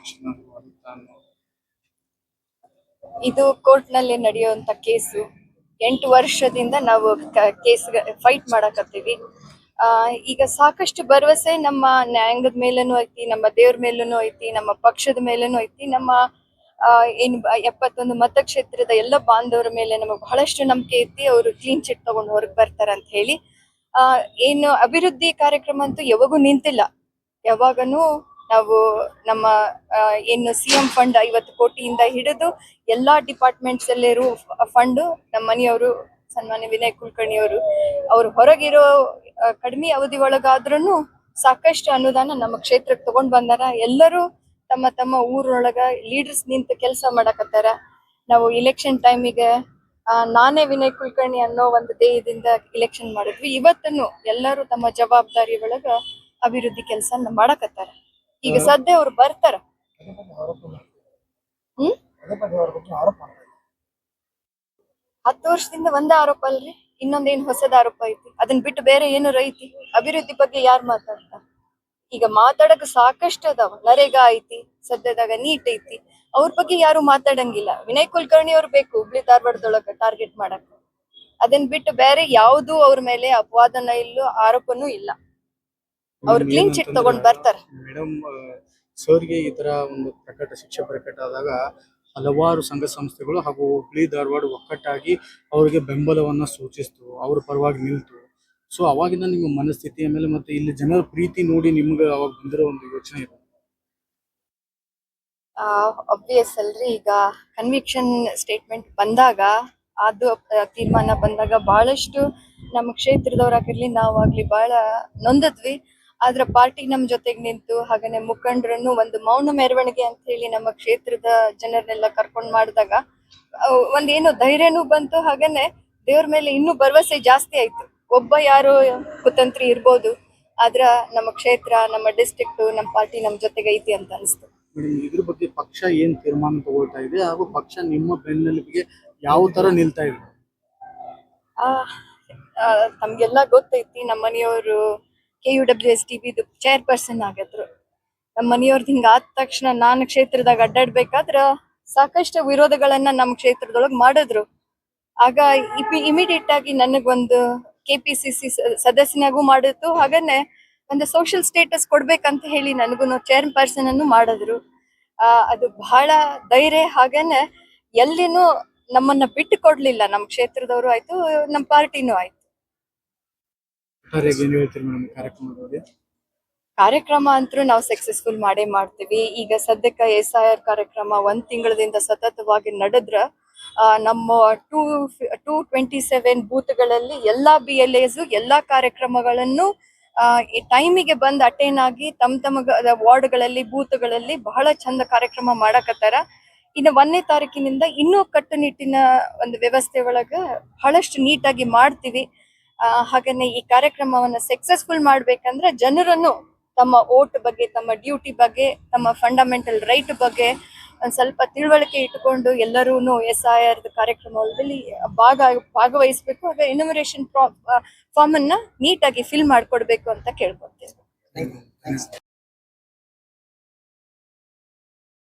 Election ಬರುತ್ತಾ ಅನ್ನೋದು? ಇದು ಕೋರ್ಟ್ ನಲ್ಲಿ ನಡೆಯುವಂತ ಕೇಸು. 8 ವರ್ಷದಿಂದ ನಾವು ಕೇಸ್ ಫೈಟ್ ಮಾಡಕತ್ತೀವಿ. ಈಗ ಸಾಕಷ್ಟು ಭರವಸೆ ನಮ್ಮ ನ್ಯಾಯಾಂಗದ ಮೇಲೂ ಐತಿ, ನಮ್ಮ ದೇವ್ರ ಮೇಲೂ ಐತಿ, ನಮ್ಮ ಪಕ್ಷದ ಮೇಲೂ ಐತಿ, ನಮ್ಮ ಏನು 71 ಮತಕ್ಷೇತ್ರದ ಎಲ್ಲ ಬಾಂಧವರ ಮೇಲೆ ನಮಗೆ ಬಹಳಷ್ಟು ನಂಬಿಕೆ ಐತಿ. ಅವರು ಕ್ಲೀನ್ ಚಿಟ್ ತಗೊಂಡು ಹೊರಗೆ ಬರ್ತಾರ ಅಂತ ಹೇಳಿ. ಏನು ಅಭಿವೃದ್ಧಿ ಕಾರ್ಯಕ್ರಮ ಅಂತೂ ಯಾವಾಗೂ ನಿಂತಿಲ್ಲ. ಯಾವಾಗನೂ ನಾವು ನಮ್ಮ ಏನು CM ಫಂಡ್ 50 ಕೋಟಿಯಿಂದ ಹಿಡಿದು ಎಲ್ಲಾ ಡಿಪಾರ್ಟ್ಮೆಂಟ್ಸ್ ಅಲ್ಲಿರೋ ಫಂಡ್ ನಮ್ಮ ಮನೆಯವರು ಸನ್ಮಾನ್ಯ ವಿನಯ್ ಕುಲಕರ್ಣಿ ಅವರು ಹೊರಗಿರೋ ಕಡಿಮೆ ಅವಧಿ ಒಳಗಾದ್ರೂ ಸಾಕಷ್ಟು ಅನುದಾನ ನಮ್ಮ ಕ್ಷೇತ್ರಕ್ಕೆ ತಗೊಂಡ್ ಬಂದಾರ. ಎಲ್ಲರೂ ತಮ್ಮ ತಮ್ಮ ಊರೊಳಗ ಲೀಡರ್ಸ್ ನಿಂತು ಕೆಲಸ ಮಾಡಕತ್ತಾರ. ನಾವು ಇಲೆಕ್ಷನ್ ಟೈಮಿಗೆ ನಾನೇ ವಿನಯ್ ಕುಲಕರ್ಣಿ ಅನ್ನೋ ಒಂದು ಧ್ಯೇಯದಿಂದ ಇಲೆಕ್ಷನ್ ಮಾಡಿದ್ವಿ. ಇವತ್ತನ್ನು ಎಲ್ಲರೂ ತಮ್ಮ ಜವಾಬ್ದಾರಿ ಒಳಗ ಅಭಿವೃದ್ಧಿ ಕೆಲಸ ಮಾಡಕತ್ತಾರ. ಈಗ ಸದ್ಯ ಅವ್ರು ಬರ್ತಾರ. 10 ವರ್ಷದಿಂದ ಒಂದೇ ಆರೋಪ ಅಲ್ರಿ, ಇನ್ನೊಂದೇನು ಹೊಸದ ಆರೋಪ ಐತಿ? ಅದನ್ನ ಬಿಟ್ಟು ಬೇರೆ ಏನಾರ ಐತಿ? ಅಭಿವೃದ್ಧಿ ಬಗ್ಗೆ ಯಾರು ಮಾತಾಡ್ತಾರ? ಈಗ ಮಾತಾಡಕ್ ಸಾಕಷ್ಟು ಅದಾವ. ನರೇಗಾ ಐತಿ, ಸದ್ಯದಾಗ ನೀಟ್ ಐತಿ, ಅವ್ರ ಬಗ್ಗೆ ಯಾರು ಮಾತಾಡಂಗಿಲ್ಲ. ವಿನಯ್ ಕುಲಕರ್ಣಿ ಅವ್ರು ಬೇಕು ಹುಬ್ಳಿ ಧಾರವಾಡದೊಳಗ ಟಾರ್ಗೆಟ್ ಮಾಡಕ್. ಅದನ್ ಬಿಟ್ಟು ಬೇರೆ ಯಾವ್ದು ಅವ್ರ ಮೇಲೆ ಅಪವಾದನ ಇಲ್ಲ, ಆರೋಪನೂ ಇಲ್ಲ. ಅವ್ರು ಕ್ಲೀನ್ ಚಿಟ್ ತಗೊಂಡ್ ಬರ್ತಾರ. ಮೇಡಮ್, ಸರ್ಗೆ ಈ ತರ ಒಂದು ಶಿಕ್ಷೆ ಪ್ರಕಟ ಆದಾಗ ಹಲವಾರು ಸಂಘ ಸಂಸ್ಥೆಗಳು ಹಾಗೂ ಹುಬ್ಳಿ ಧಾರವಾಡ ಒಕ್ಕಟ್ಟಾಗಿ ಅವರಿಗೆ ಬೆಂಬಲವನ್ನ ಸೂಚಿಸ್ತು, ಅವ್ರ ಪರವಾಗಿ ನಿಲ್ತು. ಸೊ ಅವಾಗಿಂದ ನಿಮ್ಮ ಮನಸ್ಥಿತಿ, ಆಮೇಲೆ ಮತ್ತೆ ಇಲ್ಲಿ ಜನರ ಪ್ರೀತಿ ನೋಡಿ ನಿಮ್ಗೆ ಅವಾಗ ಬಂದಿರೋ ಒಂದು ಯೋಚನೆ ಇದೆ? ಆಬ್ವಿಯಸ್ ಅಲ್ರಿ. ಈಗ ಕನ್ವಿಕ್ಷನ್ ಸ್ಟೇಟ್ಮೆಂಟ್ ಬಂದಾಗ, ಅದು ತೀರ್ಮಾನ ಬಂದಾಗ ಬಹಳಷ್ಟು ನಮ್ಮ ಕ್ಷೇತ್ರದವರಾಗಿರ್ಲಿ ನಾವಾಗ್ಲಿ ಬಹಳ ನೊಂದದ್ವಿ. ಆದ್ರ ಪಾರ್ಟಿ ನಮ್ ಜೊತೆಗೆ ನಿಂತು, ಹಾಗನೆ ಮುಖಂಡರನ್ನು ಒಂದು ಮೌನ ಮೆರವಣಿಗೆ ಅಂತ ಹೇಳಿ ನಮ್ಮ ಕ್ಷೇತ್ರದ ಜನರನ್ನೆಲ್ಲ ಕರ್ಕೊಂಡ್ ಮಾಡಿದಾಗ ಒಂದೇನೋ ಧೈರ್ಯನೂ ಬಂತು. ಹಾಗನೆ ದೇವ್ರ ಮೇಲೆ ಇನ್ನೂ ಭರವಸೆ ಜಾಸ್ತಿ ಆಯ್ತು. ಒಬ್ಬ ಯಾರೋ ಕುತಂತ್ರಿ ಇರ್ಬೋದು, ಆದ್ರ ನಮ್ಮ ಕ್ಷೇತ್ರ, ನಮ್ಮ ಡಿಸ್ಟ್ರಿಕ್ಟ್, ನಮ್ಮ ಪಾರ್ಟಿ ನಮ್ ಜೊತೆಗೆ ಐತಿ ಅಂತ ಅನಿಸ್ತು. ಇದ್ರ ಬಗ್ಗೆ ಪಕ್ಷ ಏನ್ ತೀರ್ಮಾನ ತಗೊಳ್ತಾ ಇದೆ ಹಾಗೂ ಪಕ್ಷ ನಿಮ್ಮ ಬೆನ್ನೆಲುಬಿಗೆ ಯಾವ ತರ ನಿಲ್ತಾ ಇದೆ? ತಮ್ಗೆಲ್ಲ ಗೊತ್ತೈತಿ, ನಮ್ಮ ಮನೆಯವರು KUWSTB ಚೇರ್ಪರ್ಸನ್ ಆಗಿದ್ರು. ನಮ್ಮ ಮನೆಯವ್ರದ್ದು ಹಿಂಗ ಆದ ತಕ್ಷಣ ನಾನು ಕ್ಷೇತ್ರದಾಗ ಅಡ್ಡಾಡ್ಬೇಕಾದ್ರ ಸಾಕಷ್ಟು ವಿರೋಧಗಳನ್ನ ನಮ್ಮ ಕ್ಷೇತ್ರದೊಳಗ್ ಮಾಡಿದ್ರು. ಆಗ ಇಮಿಡಿಯೇಟ್ ಆಗಿ ನನಗೊಂದು KPCC ಸದಸ್ಯನಾಗೂ ಮಾಡಿತ್ತು. ಹಾಗನೆ ಒಂದು ಸೋಷಿಯಲ್ ಸ್ಟೇಟಸ್ ಕೊಡ್ಬೇಕಂತ ಹೇಳಿ ನನಗೂ ಚೇರ್ಪರ್ಸನ್ ಅನ್ನು ಮಾಡಿದ್ರು. ಅದು ಬಹಳ ಧೈರ್ಯ. ಹಾಗೇನೆ ಎಲ್ಲಿನೂ ನಮ್ಮನ್ನ ಬಿಟ್ಟು ಕೊಡ್ಲಿಲ್ಲ. ನಮ್ಮ ಕ್ಷೇತ್ರದವರು ಆಯ್ತು, ನಮ್ಮ ಪಾರ್ಟಿನೂ ಆಯ್ತು. ಕಾರ್ಯಕ್ರಮ ಅಂತೂ ನಾವು ಸಕ್ಸಸ್ಫುಲ್ ಮಾಡೇ ಮಾಡ್ತೀವಿ. ಈಗ ಸದ್ಯಕ್ಕೆ SIR ಕಾರ್ಯಕ್ರಮ 1 ತಿಂಗಳದಿಂದ ಸತತವಾಗಿ ನಡೆದ್ರ ನಮ್ಮ 227 ಬೂತ್ಗಳಲ್ಲಿ ಎಲ್ಲಾ BLAs ಎಲ್ಲಾ ಕಾರ್ಯಕ್ರಮಗಳನ್ನು ಟೈಮಿಗೆ ಬಂದು ಅಟೆಂಡ್ ಆಗಿ ತಮ್ಮ ವಾರ್ಡ್ಗಳಲ್ಲಿ ಬೂತ್ಗಳಲ್ಲಿ ಬಹಳ ಚಂದ ಕಾರ್ಯಕ್ರಮ ಮಾಡಕತ್ತಾರ. ಇನ್ನು 1ನೇ ತಾರೀಕಿನಿಂದ ಇನ್ನೂ ಕಟ್ಟುನಿಟ್ಟಿನ ಒಂದು ವ್ಯವಸ್ಥೆ ಒಳಗ ಬಹಳಷ್ಟು ನೀಟಾಗಿ ಮಾಡ್ತೀವಿ. ಹಾಗನೆ ಈ ಕಾರ್ಯಕ್ರಮವನ್ನ ಸಕ್ಸಸ್ಫುಲ್ ಮಾಡ್ಬೇಕಂದ್ರೆ ಜನರನ್ನು ತಮ್ಮ ಓಟ್ ಬಗ್ಗೆ, ತಮ್ಮ ಡ್ಯೂಟಿ ಬಗ್ಗೆ, ತಮ್ಮ ಫಂಡಮೆಂಟಲ್ ರೈಟ್ ಬಗ್ಗೆ ಒಂದ್ ಸ್ವಲ್ಪ ತಿಳುವಳಿಕೆ ಇಟ್ಕೊಂಡು ಎಲ್ಲರೂ SIR ಕಾರ್ಯಕ್ರಮದಲ್ಲಿ ಭಾಗವಹಿಸ್ಬೇಕು. ಹಾಗೆ ಎನ್ಯುಮರೇಷನ್ ಫಾರ್ಮ್ ಅನ್ನ ನೀಟಾಗಿ ಫಿಲ್ ಮಾಡ್ಕೊಡ್ಬೇಕು ಅಂತ ಕೇಳ್ಕೊಳ್ತೇವೆ.